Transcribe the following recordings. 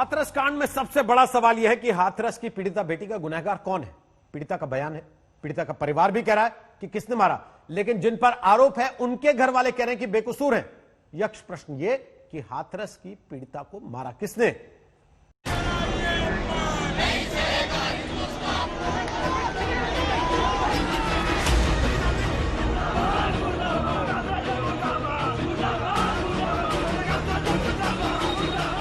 हाथरस कांड में सबसे बड़ा सवाल यह है कि हाथरस की पीड़िता बेटी का गुनहगार कौन है। पीड़िता का बयान है, पीड़िता का परिवार भी कह रहा है कि किसने मारा, लेकिन जिन पर आरोप है उनके घर वाले कह रहे हैं कि बेकसूर हैं। यक्ष प्रश्न ये कि हाथरस की पीड़िता को मारा किसने।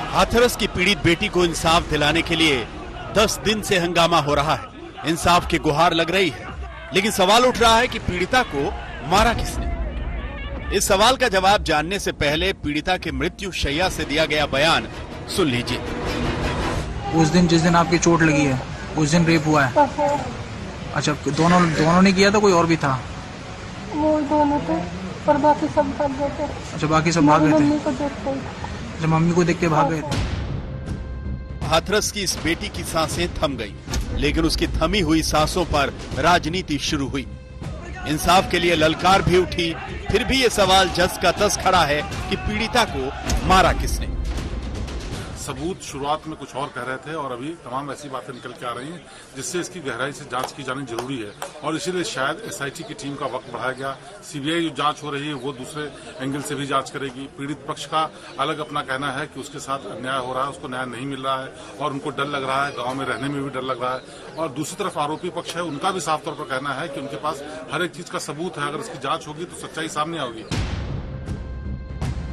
हाथरस की पीड़ित बेटी को इंसाफ दिलाने के लिए 10 दिन से हंगामा हो रहा है। इंसाफ की गुहार लग रही है, लेकिन सवाल उठ रहा है कि पीड़िता को मारा किसने। इस सवाल का जवाब जानने से पहले पीड़िता के मृत्यु शैया से दिया गया बयान सुन लीजिए। उस दिन जिस दिन आपकी चोट लगी है उस दिन रेप हुआ है। अच्छा, दोनों ने किया था, कोई और भी था? वो दोनों थे और बाकी सब भाग गए थे। अच्छा, बाकी सब भाग गए थे। मम्मी को देखते ही। जब मम्मी को देख के भाग गए थे। हाथरस की इस बेटी की सांसें थम गई, लेकिन उसकी थमी हुई सांसों पर राजनीति शुरू हुई। इंसाफ के लिए ललकार भी उठी, फिर भी ये सवाल जस का तस खड़ा है कि पीड़िता को मारा किसने। सबूत शुरुआत में कुछ और कह रहे थे और अभी तमाम ऐसी बातें निकल के आ रही हैं जिससे इसकी गहराई से जांच की जानी जरूरी है और इसीलिए शायद एसआईटी की टीम का वक्त बढ़ाया गया। सीबीआई जो जांच हो रही है वो दूसरे एंगल से भी जांच करेगी। पीड़ित पक्ष का अलग अपना कहना है कि उसके साथ अन्याय हो रहा है, उसको न्याय नहीं मिल रहा है और उनको डर लग रहा है, गाँव में रहने में भी डर लग रहा है। और दूसरी तरफ आरोपी पक्ष है, उनका भी साफ तौर पर कहना है कि उनके पास हर एक चीज का सबूत है, अगर इसकी जांच होगी तो सच्चाई सामने आएगी।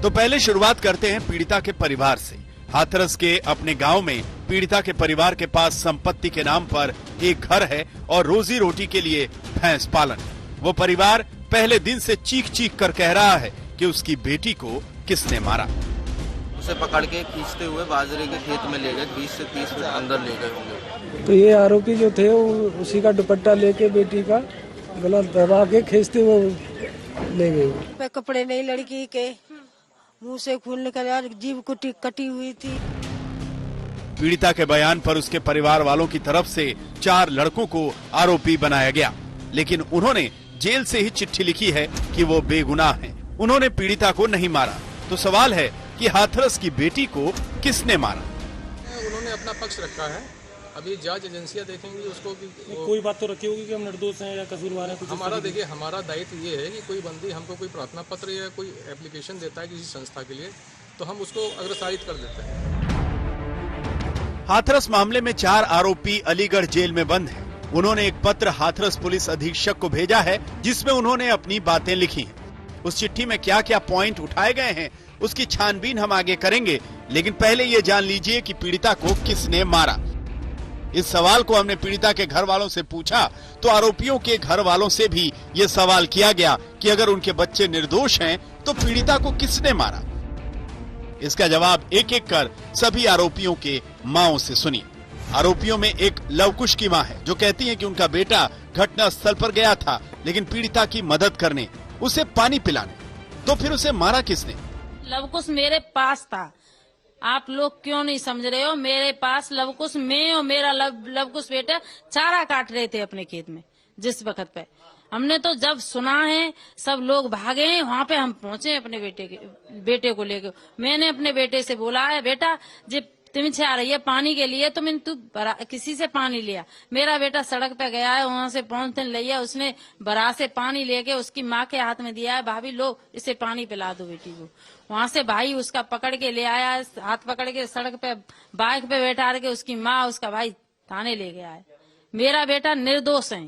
तो पहले शुरुआत करते हैं पीड़िता के परिवार से। हाथरस के अपने गांव में पीड़िता के परिवार के पास संपत्ति के नाम पर एक घर है और रोजी रोटी के लिए भैंस पालन। वो परिवार पहले दिन से चीख चीख कर कह रहा है कि उसकी बेटी को किसने मारा। उसे पकड़ के खींचते हुए बाजरे के खेत में ले गए, 20 से 30 फीट अंदर ले गए होंगे। तो ये आरोपी जो थे वो उसी का दुपट्टा लेके बेटी का गला दबा के खींचते हुए ले गए। कपड़े नहीं, लड़की के मुंह से खून निकल रहा, जीभ कटी हुई थी। पीड़िता के बयान पर उसके परिवार वालों की तरफ से 4 लड़कों को आरोपी बनाया गया, लेकिन उन्होंने जेल से ही चिट्ठी लिखी है कि वो बेगुनाह हैं। उन्होंने पीड़िता को नहीं मारा। तो सवाल है कि हाथरस की बेटी को किसने मारा। उन्होंने अपना पक्ष रखा है, अभी जांच एजेंसियां देखेंगी उसको कि कोई बात तो रखी होगी कि हम निर्दोष हैं या कसूरवार हैं। हमारा देखिए, हमारा दायित्व ये है कि कोई बंदी हमको कोई प्रार्थना पत्र या कोई एप्लीकेशन देता है किसी संस्था के लिए तो हम उसको अग्रसारित कर देते हैं। हाथरस मामले में 4 आरोपी अलीगढ़ जेल में बंद हैं। उन्होंने एक पत्र हाथरस पुलिस अधीक्षक को भेजा है जिसमें उन्होंने अपनी बातें लिखी हैं। उस चिट्ठी में क्या क्या पॉइंट उठाए गए हैं उसकी छानबीन हम आगे करेंगे, लेकिन पहले ये जान लीजिए कि पीड़िता को किसने मारा। इस सवाल को हमने पीड़िता के घर वालों से पूछा तो आरोपियों के घर वालों से भी ये सवाल किया गया कि अगर उनके बच्चे निर्दोष हैं तो पीड़िता को किसने मारा। इसका जवाब एक एक कर सभी आरोपियों के माओं से सुनिए। आरोपियों में एक लवकुश की मां है जो कहती है कि उनका बेटा घटना स्थल पर गया था, लेकिन पीड़िता की मदद करने, उसे पानी पिलाने। तो फिर उसे मारा किसने? लवकुश मेरे पास था। आप लोग क्यों नहीं समझ रहे हो? मेरे पास लवकुश, मैं और मेरा लवकुश बेटा चारा काट रहे थे अपने खेत में। जिस वक्त पे हमने तो जब सुना है सब लोग भागे हैं, वहाँ पे हम पहुंचे अपने बेटे को लेकर। मैंने अपने बेटे से बोला है, बेटा जब तुम से आ रही है पानी के लिए तो मैंने तू किसी से पानी लिया। मेरा बेटा सड़क पे गया है, वहाँ से पॉलिथीन लिया, उसने बरा से पानी लेके उसकी माँ के हाथ में दिया है, भाभी लो इसे पानी पिला दो बेटी को। वहाँ से भाई उसका पकड़ के ले आया, हाथ पकड़ के सड़क पे बाइक पे बैठा के उसकी माँ उसका भाई थाने ले गया है। मेरा बेटा निर्दोष है,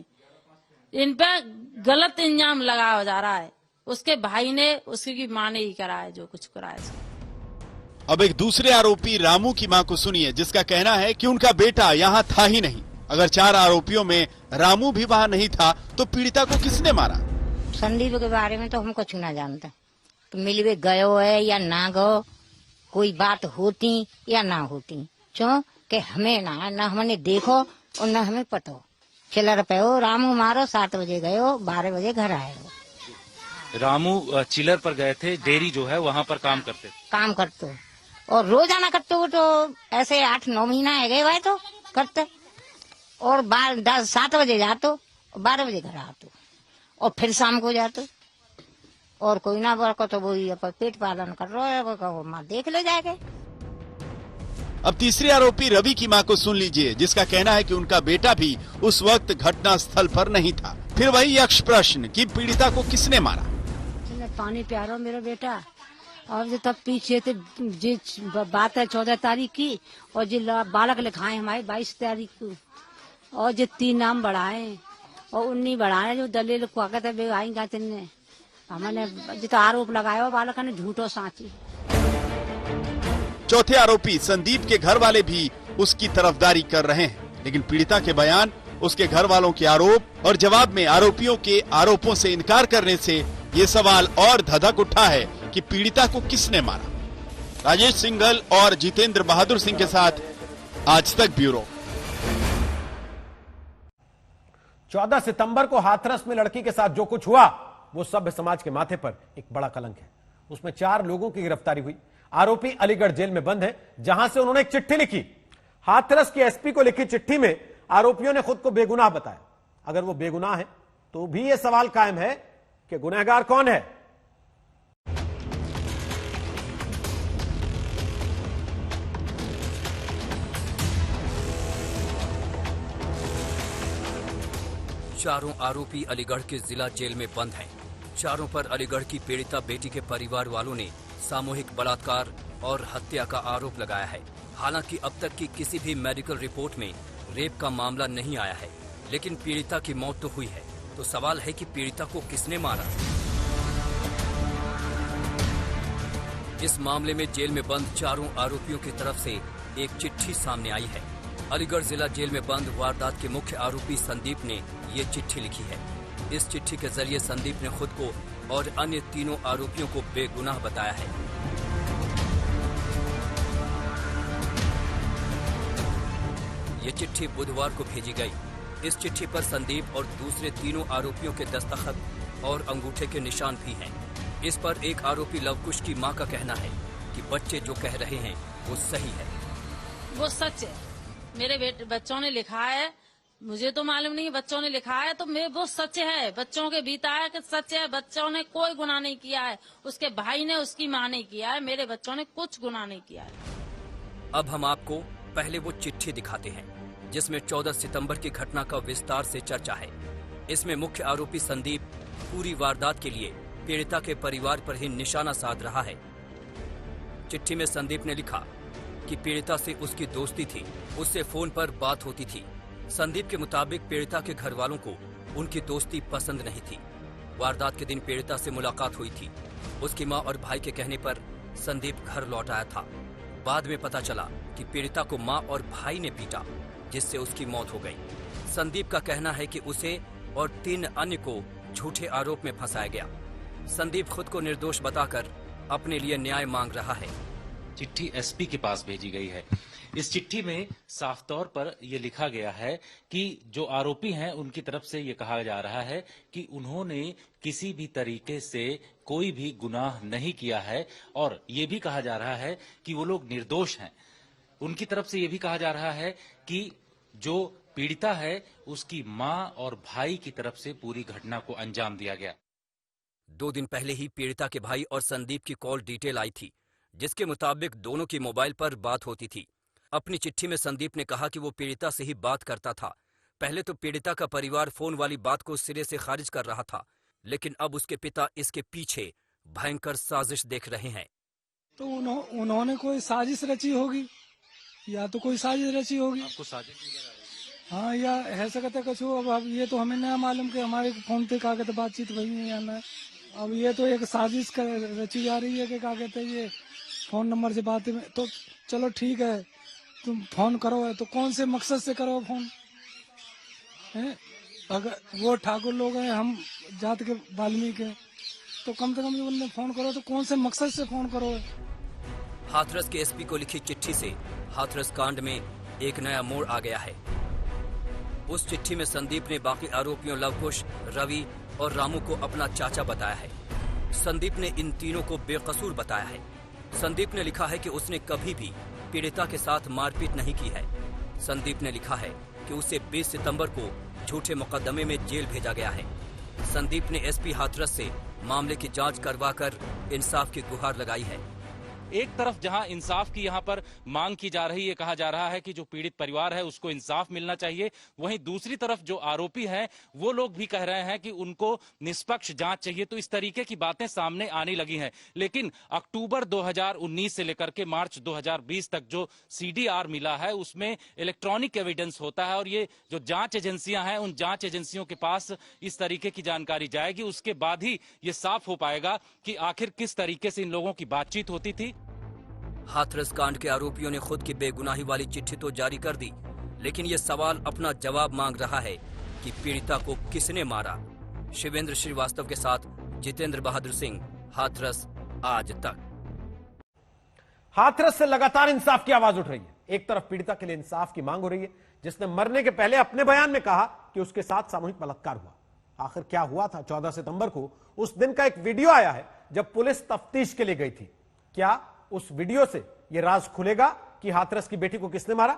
इन पे गलत इल्जाम लगाया जा रहा है। उसके भाई ने, उसकी माँ ने ही करा है जो कुछ करा है। अब एक दूसरे आरोपी रामू की मां को सुनिए, जिसका कहना है कि उनका बेटा यहाँ था ही नहीं। अगर 4 आरोपियों में रामू भी वहाँ नहीं था तो पीड़िता को किसने मारा? संदीप के बारे में तो हम कुछ ना जानते कि मिलवे गयो है या ना गयो, कोई बात होती या ना होती, क्यों कि हमें ना हमने देखो और न हमें पता हो। चिल्लर पे हो रामू मारो, 7 बजे गयो, 12 बजे घर आए हो। रामू चिलर पर गए थे, डेयरी जो है वहाँ पर काम करते और रोजाना करते हो तो ऐसे 8-9 महीना है गए भाई तो करते और 7 बजे जाते 12 बजे घर आते और फिर शाम को जाते और कोई ना बरको तो वही पेट पालन कर रहा है, वो माँ देख ले जाएगा। अब तीसरे आरोपी रवि की मां को सुन लीजिए, जिसका कहना है कि उनका बेटा भी उस वक्त घटना स्थल पर नहीं था। फिर वही यक्ष प्रश्न कि पीड़िता को किसने मारा। पानी प्यारो मेरा बेटा, और जो तब पीछे थे जी बात है 14 तारीख की, और जो बालक लिखाए हमारे 22 तारीख को, और जो 3 नाम बढ़ाए और 19 बढ़ाए जो दलील को कहते आएंगे तेने हमने जो आरोप लगाया बालक ने झूठो साची। चौथे आरोपी संदीप के घर वाले भी उसकी तरफदारी कर रहे हैं, लेकिन पीड़िता के बयान, उसके घर वालों के आरोप और जवाब में आरोपियों के आरोपों से इनकार करने से ये सवाल और धधक उठा है कि पीड़िता को किसने मारा। राजेश सिंघल और जितेंद्र बहादुर सिंह के साथ आज तक ब्यूरो। 14 सितंबर को हाथरस में लड़की के साथ जो कुछ हुआ वो सभ्य समाज के माथे पर एक बड़ा कलंक है। उसमें 4 लोगों की गिरफ्तारी हुई। आरोपी अलीगढ़ जेल में बंद है, जहां से उन्होंने एक चिट्ठी लिखी। हाथरस के एसपी को लिखी चिट्ठी में आरोपियों ने खुद को बेगुनाह बताया। अगर वो बेगुनाह है तो भी यह सवाल कायम है कि गुनहगार कौन है। चारों आरोपी अलीगढ़ के जिला जेल में बंद हैं। चारों पर अलीगढ़ की पीड़िता बेटी के परिवार वालों ने सामूहिक बलात्कार और हत्या का आरोप लगाया है। हालांकि अब तक की किसी भी मेडिकल रिपोर्ट में रेप का मामला नहीं आया है, लेकिन पीड़िता की मौत तो हुई है। तो सवाल है कि पीड़िता को किसने मारा। इस मामले में जेल में बंद चारों आरोपियों की तरफ से एक चिट्ठी सामने आई है। अलीगढ़ जिला जेल में बंद वारदात के मुख्य आरोपी संदीप ने ये चिट्ठी लिखी है। इस चिट्ठी के जरिए संदीप ने खुद को और अन्य तीनों आरोपियों को बेगुनाह बताया है। ये चिट्ठी बुधवार को भेजी गई। इस चिट्ठी पर संदीप और दूसरे तीनों आरोपियों के दस्तखत और अंगूठे के निशान भी हैं। इस पर एक आरोपी लवकुश की मां का कहना है कि बच्चे जो कह रहे हैं वो सही है, वो सच है। मेरे बच्चों ने लिखा है, मुझे तो मालूम नहीं, बच्चों ने लिखा है तो मैं वो सच है। बच्चों के बीता है कि सच है। बच्चों ने कोई गुनाह नहीं किया है, उसके भाई ने, उसकी माँ ने किया है। मेरे बच्चों ने कुछ गुनाह नहीं किया है। अब हम आपको पहले वो चिट्ठी दिखाते हैं जिसमें 14 सितंबर की घटना का विस्तार से चर्चा है। इसमें मुख्य आरोपी संदीप पूरी वारदात के लिए पीड़िता के परिवार पर ही निशाना साध रहा है। चिट्ठी में संदीप ने लिखा कि पीड़िता से उसकी दोस्ती थी, उससे फोन पर बात होती थी। संदीप के मुताबिक पीड़िता के घर वालों को उनकी दोस्ती पसंद नहीं थी। वारदात के दिन पीड़िता से मुलाकात हुई थी। उसकी मां और भाई के कहने पर संदीप घर लौट आया था। बाद में पता चला कि पीड़िता को मां और भाई ने पीटा, जिससे उसकी मौत हो गई। संदीप का कहना है कि उसे और 3 अन्य को झूठे आरोप में फंसाया गया। संदीप खुद को निर्दोष बताकर अपने लिए न्याय मांग रहा है। चिट्ठी एसपी के पास भेजी गई है। इस चिट्ठी में साफ तौर पर यह लिखा गया है कि जो आरोपी हैं उनकी तरफ से ये कहा जा रहा है कि उन्होंने किसी भी तरीके से कोई भी गुनाह नहीं किया है, और ये भी कहा जा रहा है कि वो लोग निर्दोष हैं। उनकी तरफ से ये भी कहा जा रहा है कि जो पीड़िता है उसकी मां और भाई की तरफ से पूरी घटना को अंजाम दिया गया। 2 दिन पहले ही पीड़िता के भाई और संदीप की कॉल डिटेल आई थी, जिसके मुताबिक दोनों की मोबाइल पर बात होती थी। अपनी चिट्ठी में संदीप ने कहा कि वो पीड़िता से ही बात करता था। पहले तो पीड़िता का परिवार फोन वाली बात को सिरे से खारिज कर रहा था, लेकिन अब उसके पिता इसके पीछे भयंकर साजिश देख रहे हैं। तो उन्होंने कोई साजिश रची होगी, या तो कोई साजिश रची होगी। आपको साजिश? हाँ, या है सकता कुछ हो। अब ये तो हमें नहीं मालूम कि हमारे फोन पे क्या कहते बातचीत वही नहीं आना। अब ये तो एक साजिश रची जा रही है कि क्या कहते ये फोन नंबर से बात में। तो चलो ठीक है, तुम फोन करो, तो कौन से मकसद से करो फोन है? अगर वो ठाकुर लोग हैं, हम जात के वाल्मीकि हैं, तो कम से कम उन्हें फोन करो, तो कौन से मकसद से फोन करो। हाथरस के एसपी को लिखी चिट्ठी से हाथरस कांड में एक नया मोड़ आ गया है। उस चिट्ठी में संदीप ने बाकी आरोपियों लवकुश, रवि और रामू को अपना चाचा बताया है। संदीप ने इन तीनों को बेकसूर बताया है। संदीप ने लिखा है कि उसने कभी भी पीड़िता के साथ मारपीट नहीं की है। संदीप ने लिखा है कि उसे 20 सितंबर को झूठे मुकदमे में जेल भेजा गया है। संदीप ने एसपी हाथरस से मामले की जांच करवाकर इंसाफ की गुहार लगाई है। एक तरफ जहां इंसाफ की यहां पर मांग की जा रही है, कहा जा रहा है कि जो पीड़ित परिवार है उसको इंसाफ मिलना चाहिए, वहीं दूसरी तरफ जो आरोपी हैं वो लोग भी कह रहे हैं कि उनको निष्पक्ष जांच चाहिए। तो इस तरीके की बातें सामने आने लगी हैं। लेकिन अक्टूबर 2019 से लेकर के मार्च 2020 तक जो CDR मिला है उसमें इलेक्ट्रॉनिक एविडेंस होता है, और ये जो जांच एजेंसियां हैं उन जांच एजेंसियों के पास इस तरीके की जानकारी जाएगी। उसके बाद ही ये साफ हो पाएगा कि आखिर किस तरीके से इन लोगों की बातचीत होती थी। हाथरस कांड के आरोपियों ने खुद की बेगुनाही वाली चिट्ठी तो जारी कर दी, लेकिन ये सवाल अपना जवाब मांग रहा है कि पीड़िता को किसने मारा। शिवेंद्र श्रीवास्तव के साथ जितेंद्र बहादुर सिंह, हाथरस आज तक। हाथरस से लगातार इंसाफ की आवाज उठ रही है। एक तरफ पीड़िता के लिए इंसाफ की मांग हो रही है, जिसने मरने के पहले अपने बयान में कहा कि उसके साथ सामूहिक बलात्कार हुआ। आखिर क्या हुआ था 14 सितंबर को? उस दिन का एक वीडियो आया है जब पुलिस तफ्तीश के लिए गई थी। क्या उस वीडियो से यह राज खुलेगा कि हाथरस की बेटी को किसने मारा?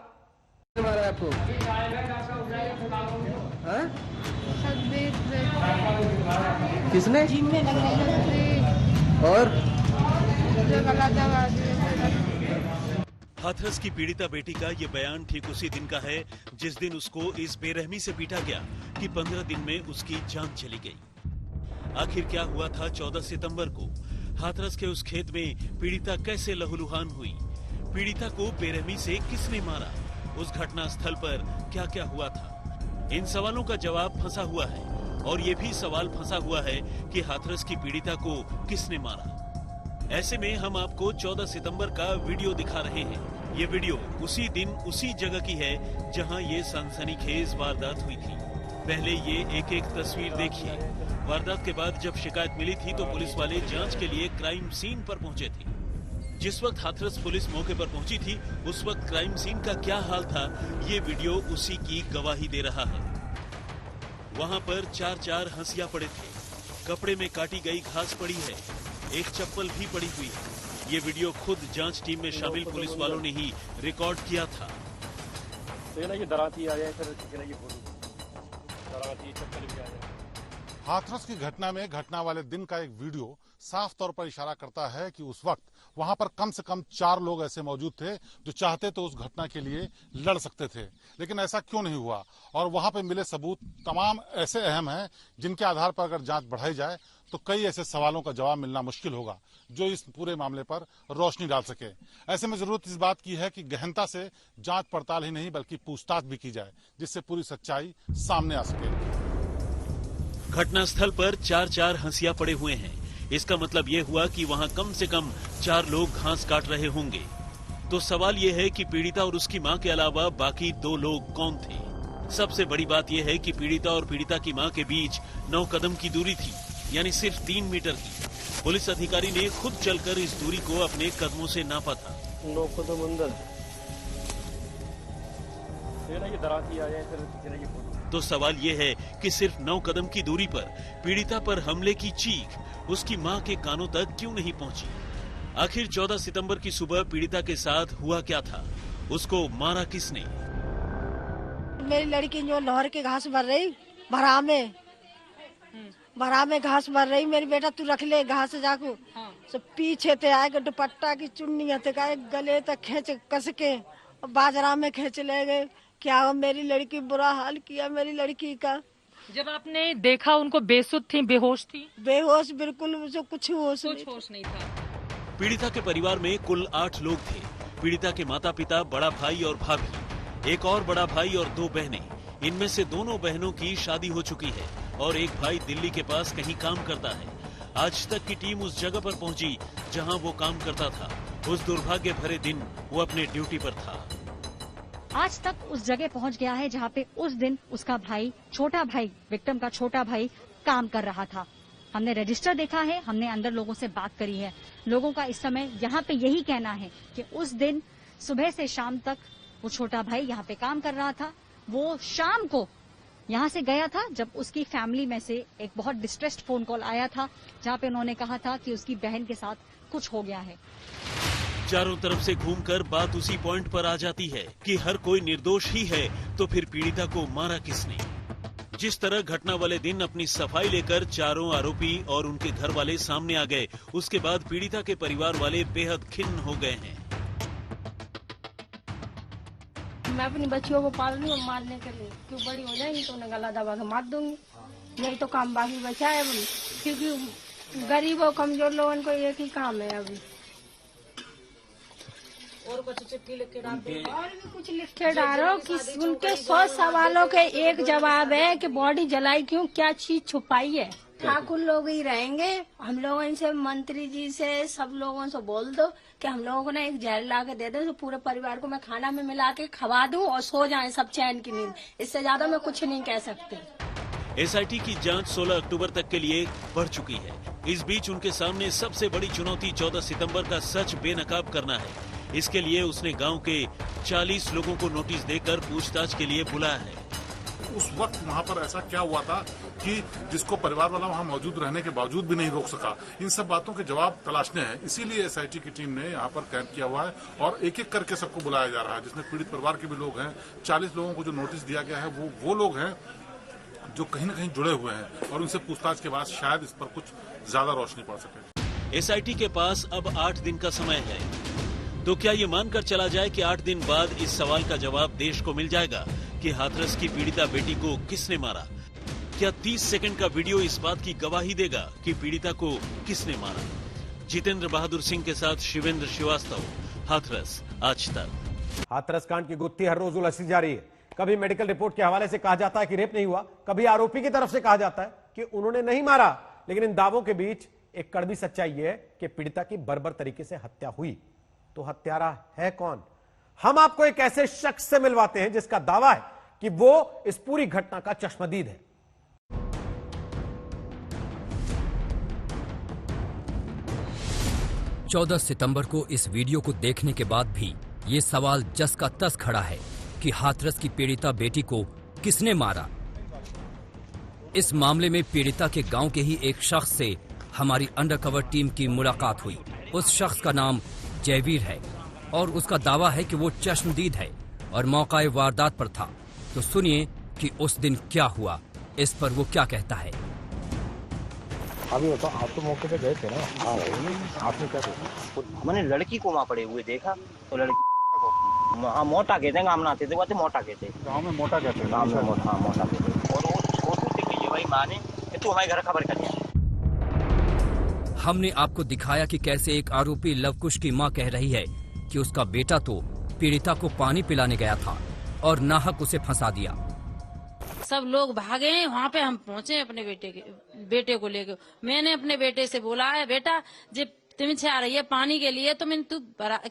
आपको किसने? और हाथरस की पीड़िता बेटी का ये बयान ठीक उसी दिन का है जिस दिन उसको इस बेरहमी से पीटा गया कि 15 दिन में उसकी जान चली गई। आखिर क्या हुआ था 14 सितंबर को? हाथरस के उस खेत में पीड़िता कैसे लहूलुहान हुई? पीड़िता को बेरहमी से किसने मारा? उस घटना स्थल पर क्या क्या हुआ था? इन सवालों का जवाब फंसा हुआ है, और ये भी सवाल फंसा हुआ है कि हाथरस की पीड़िता को किसने मारा। ऐसे में हम आपको 14 सितंबर का वीडियो दिखा रहे हैं। ये वीडियो उसी दिन उसी जगह की है जहां ये सनसनीखेज वारदात हुई थी। पहले ये एक एक तस्वीर देखिए। वारदात के बाद जब शिकायत मिली थी तो पुलिस वाले जांच के लिए क्राइम सीन पर पहुंचे थे। जिस वक्त हाथरस पुलिस मौके पर पहुंची थी उस वक्त क्राइम सीन का क्या हाल था, ये वीडियो उसी की गवाही दे रहा है। वहां पर 4-4 हंसिया पड़े थे, कपड़े में काटी गई घास पड़ी है, एक चप्पल भी पड़ी हुई है। ये वीडियो खुद जांच टीम में शामिल पुलिस वालों ने ही रिकॉर्ड किया था। हाथरस की घटना में घटना वाले दिन का एक वीडियो साफ तौर पर इशारा करता है कि उस वक्त वहां पर कम से कम 4 लोग ऐसे मौजूद थे जो चाहते तो उस घटना के लिए लड़ सकते थे, लेकिन ऐसा क्यों नहीं हुआ। और वहां पर मिले सबूत तमाम ऐसे अहम हैं जिनके आधार पर अगर जांच बढ़ाई जाए तो कई ऐसे सवालों का जवाब मिलना मुश्किल होगा जो इस पूरे मामले पर रोशनी डाल सके। ऐसे में जरूरत इस बात की है कि गहनता से जांच पड़ताल ही नहीं बल्कि पूछताछ भी की जाए, जिससे पूरी सच्चाई सामने आ सके। घटनास्थल पर 4-4 हंसिया पड़े हुए हैं। इसका मतलब ये हुआ कि वहां कम से कम 4 लोग घास काट रहे होंगे। तो सवाल ये है कि पीड़िता और उसकी मां के अलावा बाकी 2 लोग कौन थे? सबसे बड़ी बात यह है कि पीड़िता और पीड़िता की मां के बीच 9 कदम की दूरी थी, यानी सिर्फ 3 मीटर की। पुलिस अधिकारी ने खुद चलकर इस दूरी को अपने कदमों से नापा था। 9 कदम अंदर। तो सवाल ये है कि सिर्फ 9 कदम की दूरी पर पीड़िता पर हमले की चीख उसकी मां के कानों तक क्यों नहीं पहुंची? आखिर 14 सितंबर की सुबह पीड़िता के साथ हुआ क्या था? उसको मारा किसने? मेरी लड़की जो लोहर के घास भर रही भरा में घास भर रही, मेरी बेटा तू रख ले घास जाको। सब पीछे थे आए दुपट्टा की चुन्नी गले तक खींच कस के बाजरा में खींच ले गए। क्या मेरी लड़की बुरा हाल किया मेरी लड़की का। जब आपने देखा उनको बेसुध थी, बेहोश थी? बेहोश, बिल्कुल उसे कुछ होश नहीं था। पीड़िता के परिवार में कुल 8 लोग थे। पीड़िता के माता पिता, बड़ा भाई और भाभी, एक और बड़ा भाई और 2 बहनें। इनमें से दोनों बहनों की शादी हो चुकी है और एक भाई दिल्ली के पास कहीं काम करता है। आज तक की टीम उस जगह पर पहुंची जहां वो काम करता था। उस दुर्भाग्य भरे दिन वो अपने ड्यूटी पर था। आज तक उस जगह पहुंच गया है जहां पे उस दिन उसका भाई, छोटा भाई, विक्टिम का छोटा भाई काम कर रहा था। हमने रजिस्टर देखा है, हमने अंदर लोगों से बात करी है। लोगों का इस समय यहाँ पे यही कहना है कि उस दिन सुबह से शाम तक वो छोटा भाई यहाँ पे काम कर रहा था। वो शाम को यहाँ से गया था जब उसकी फैमिली में से एक बहुत डिस्ट्रेस्ड फोन कॉल आया था, जहाँ पे उन्होंने कहा था कि उसकी बहन के साथ कुछ हो गया है। चारों तरफ से घूमकर बात उसी पॉइंट पर आ जाती है कि हर कोई निर्दोष ही है, तो फिर पीड़िता को मारा किसने? जिस तरह घटना वाले दिन अपनी सफाई लेकर चारों आरोपी और उनके घर वाले सामने आ गए, उसके बाद पीड़िता के परिवार वाले बेहद खिन्न हो गए हैं। मैं अपनी बच्चियों को पाल रही हूँ मारने के लिए, क्यों बड़ी हो जाएगी तो उन्हें गला दबा के मार दूंगी। यही तो काम बाकी बचा है अभी, क्योंकि गरीब और कमजोर लोगों को एक ही काम है अभी। और कुछ चिट्ठी लिख के डाल दो, और भी कुछ लिख के डालो कि उनके 100 सवालों के एक जवाब है कि बॉडी जलाई क्यों, क्या चीज छुपाई है। ठाकुर लोग ही रहेंगे, हम लोगों इनसे मंत्री जी से सब लोगों से बोल दो कि हम लोगों को ना एक जहर ला के दे दो, तो पूरे परिवार को मैं खाना में मिला के खवा दूं और सो जाएं सब चैन की नींद। इससे ज्यादा मैं कुछ नहीं कह सकती। एसआईटी की जांच 16 अक्टूबर तक के लिए बढ़ चुकी है। इस बीच उनके सामने सबसे बड़ी चुनौती 14 सितंबर का सच बेनकाब करना है। इसके लिए उसने गांव के 40 लोगों को नोटिस देकर पूछताछ के लिए बुलाया है। उस वक्त वहाँ पर ऐसा क्या हुआ था कि जिसको परिवार वाला वहाँ मौजूद रहने के बावजूद भी नहीं रोक सका, इन सब बातों के जवाब तलाशने हैं। इसीलिए एसआईटी की टीम ने यहाँ पर कैंप किया हुआ है और एक एक करके सबको बुलाया जा रहा है, जिसमें पीड़ित परिवार के भी लोग हैं। 40 लोगों को जो नोटिस दिया गया है वो लोग हैं जो कहीं न कहीं जुड़े हुए हैं और उनसे पूछताछ के बाद शायद इस पर कुछ ज्यादा रोशनी पड़ सके। एसआईटी के पास अब 8 दिन का समय है, तो क्या ये मानकर चला जाए कि 8 दिन बाद इस सवाल का जवाब देश को मिल जाएगा कि हाथरस की पीड़िता बेटी को किसने मारा? क्या 30 सेकंड का वीडियो इस बात की गवाही देगा कि पीड़िता को किसने मारा? जितेंद्र बहादुर सिंह के साथ शिवेंद्र श्रीवास्तव, हाथरस, आज तक। हाथरस कांड की गुत्थी हर रोज उलझती जा रही है। कभी मेडिकल रिपोर्ट के हवाले से कहा जाता है कि रेप नहीं हुआ, कभी आरोपी की तरफ से कहा जाता है कि उन्होंने नहीं मारा। लेकिन इन दावों के बीच एक कड़वी सच्चाई यह है कि पीड़िता की बर्बर तरीके से हत्या हुई। तो हत्यारा है कौन? हम आपको एक ऐसे शख्स से मिलवाते हैं जिसका दावा है कि वो इस पूरी घटना का चश्मदीद है। चौदह सितंबर को इस वीडियो को देखने के बाद भी ये सवाल जस का तस खड़ा है कि हाथरस की पीड़िता बेटी को किसने मारा। इस मामले में पीड़िता के गांव के ही एक शख्स से हमारी अंडरकवर टीम की मुलाकात हुई। उस शख्स का नाम जयवीर है और उसका दावा है कि वो चश्मदीद है और मौकाए वारदात पर था। तो सुनिए कि उस दिन क्या हुआ, इस पर वो क्या कहता है। अभी बताओ, आप तो मौके पे गए थे ना? हाँ, आपने क्या देखा? मैंने लड़की को वहाँ पड़े हुए देखा, तो लड़की को हाँ मोटा कहते हैं, गाँव में आते थे वो मोटा कहते। गाँव में मोटा कहते हैं? गाँव में मोटा कहते। और वो छोटू से कीजिए भाई माँ ने कि तू हमारे घर खबर कर दिया। हमने आपको दिखाया कि कैसे एक आरोपी लवकुश की मां कह रही है कि उसका बेटा तो पीड़िता को पानी पिलाने गया था और नाहक उसे फंसा दिया। सब लोग भागे, वहाँ पे हम पहुँचे अपने बेटे को लेकर। मैंने अपने बेटे से बोला है, बेटा जब तुम से आ रही है पानी के लिए तो मैंने तू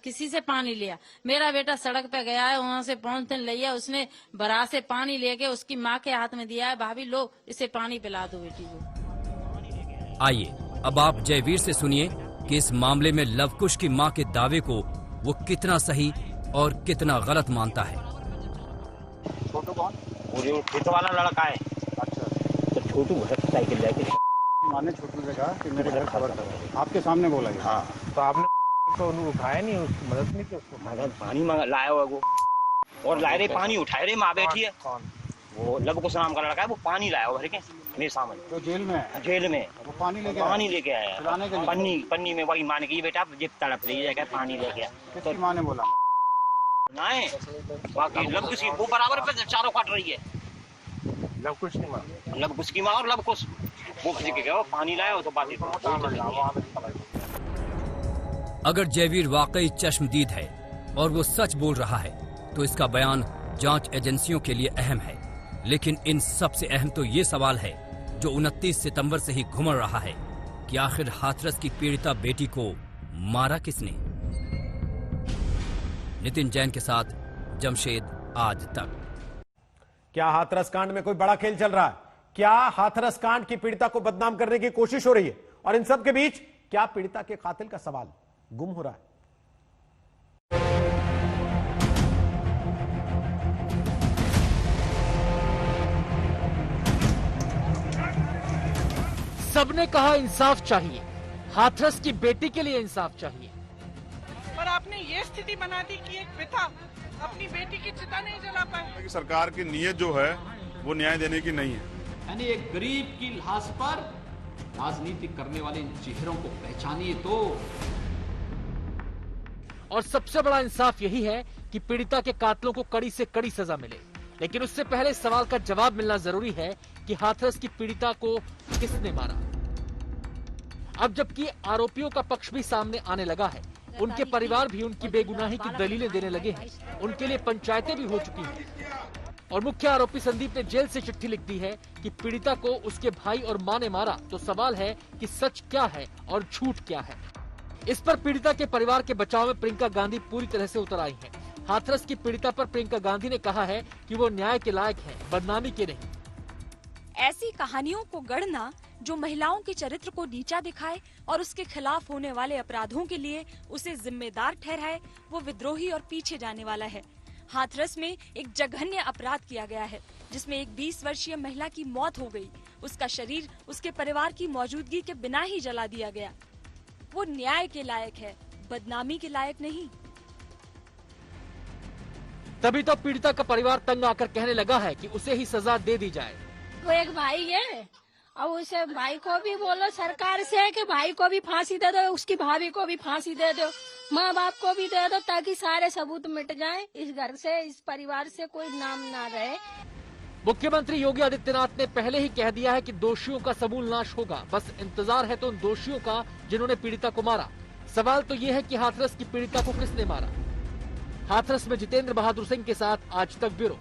किसी से पानी लिया। मेरा बेटा सड़क पे गया है, वहाँ से पहुँचने लिया, उसने बरा से पानी लेके उसकी माँ के हाथ में दिया है, भाभी लो इसे पानी पिला दो बेटी को। आइए अब आप जयवीर से सुनिए कि इस मामले में लवकुश की मां के दावे को वो कितना सही और कितना गलत मानता है। छोटू कौन? वो खेत वाला लड़का है। अच्छा, तो छोटू साइकिल लेके माने छोटू से कहा कि मेरे घर खबर करो, आपके सामने बोला? हाँ। तो आपने तो उठाया नहीं, उसकी मदद नहीं की? उसको मदद पानी लाया हुआ वो, और लाए रे पानी उठाए रे, माँ बैठी है। कौन? वो लवकुश नाम का लड़का है, वो पानी लाया हुआ भर के मेरे सामने। तो जेल में है? जेल में वो पानी लेके आया पन्नी में। वही माने की बेटा जिप तड़प रही है, पानी लेके आया। किसकी माँ ने बोला? नहीं, बाकी लवकुश की वो बराबर पे चारों काट रही है। लवकुश की माँ? लवकुश की माँ और लवकुश वो खिंच के गया, पानी लाया तो बात। अगर जयवीर वाकई चश्मदीद है और वो सच बोल रहा है तो इसका बयान जांच एजेंसियों के लिए अहम है। लेकिन इन सबसे अहम तो ये सवाल है जो 29 सितंबर से ही घुमड़ रहा है कि आखिर हाथरस की पीड़िता बेटी को मारा किसने। नितिन जैन के साथ जमशेद, आज तक। क्या हाथरस कांड में कोई बड़ा खेल चल रहा है? क्या हाथरस कांड की पीड़िता को बदनाम करने की कोशिश हो रही है? और इन सब के बीच क्या पीड़िता के कातिल का सवाल गुम हो रहा है? सबने कहा इंसाफ चाहिए, हाथरस की बेटी के लिए इंसाफ चाहिए। पर आपने ये स्थिति बना दी कि एक पिता अपनी बेटी की चिता नहीं जला पाए। सरकार की नीयत जो है वो न्याय देने की नहीं है। यानी एक गरीब की लाश पर राजनीति करने वाले इन चेहरों को पहचानिए तो। और सबसे बड़ा इंसाफ यही है कि पीड़िता के कातिलों को कड़ी से कड़ी सजा मिले। लेकिन उससे पहले इस सवाल का जवाब मिलना जरूरी है कि हाथरस की पीड़िता को किसने मारा। अब जबकि आरोपियों का पक्ष भी सामने आने लगा है, उनके परिवार भी उनकी बेगुनाही की दलीलें देने लगे हैं। उनके लिए पंचायतें भी हो चुकी हैं और मुख्य आरोपी संदीप ने जेल से चिट्ठी लिख दी है कि पीड़िता को उसके भाई और मां ने मारा। तो सवाल है कि सच क्या है और झूठ क्या है। इस पर पीड़िता के परिवार के बचाव में प्रियंका गांधी पूरी तरह से उतर आई हैं। हाथरस की पीड़िता पर प्रियंका गांधी ने कहा है कि वो न्याय के लायक है, बदनामी के नहीं। ऐसी कहानियों को गढ़ना जो महिलाओं के चरित्र को नीचा दिखाए और उसके खिलाफ होने वाले अपराधों के लिए उसे जिम्मेदार ठहराए, वो विद्रोही और पीछे जाने वाला है। हाथरस में एक जघन्य अपराध किया गया है जिसमें एक 20 वर्षीय महिला की मौत हो गई। उसका शरीर उसके परिवार की मौजूदगी के बिना ही जला दिया गया। वो न्याय के लायक है, बदनामी के लायक नहीं। तभी तो पीड़िता का परिवार तंग आकर कहने लगा है कि उसे ही सजा दे दी जाए। वो एक भाई है और उसे भाई को भी बोलो सरकार से कि भाई को भी फांसी दे दो, उसकी भाभी को भी फांसी दे दो, माँ बाप को भी दे दो, ताकि सारे सबूत मिट जाएं। इस घर से, इस परिवार से कोई नाम ना रहे। मुख्यमंत्री योगी आदित्यनाथ ने पहले ही कह दिया है कि दोषियों का समूल नाश होगा। बस इंतजार है तो उन दोषियों का जिन्होंने पीड़िता को मारा। सवाल तो ये है कि हाथरस की पीड़िता को किसने मारा। हाथरस में जितेंद्र बहादुर सिंह के साथ आज तक ब्यूरो।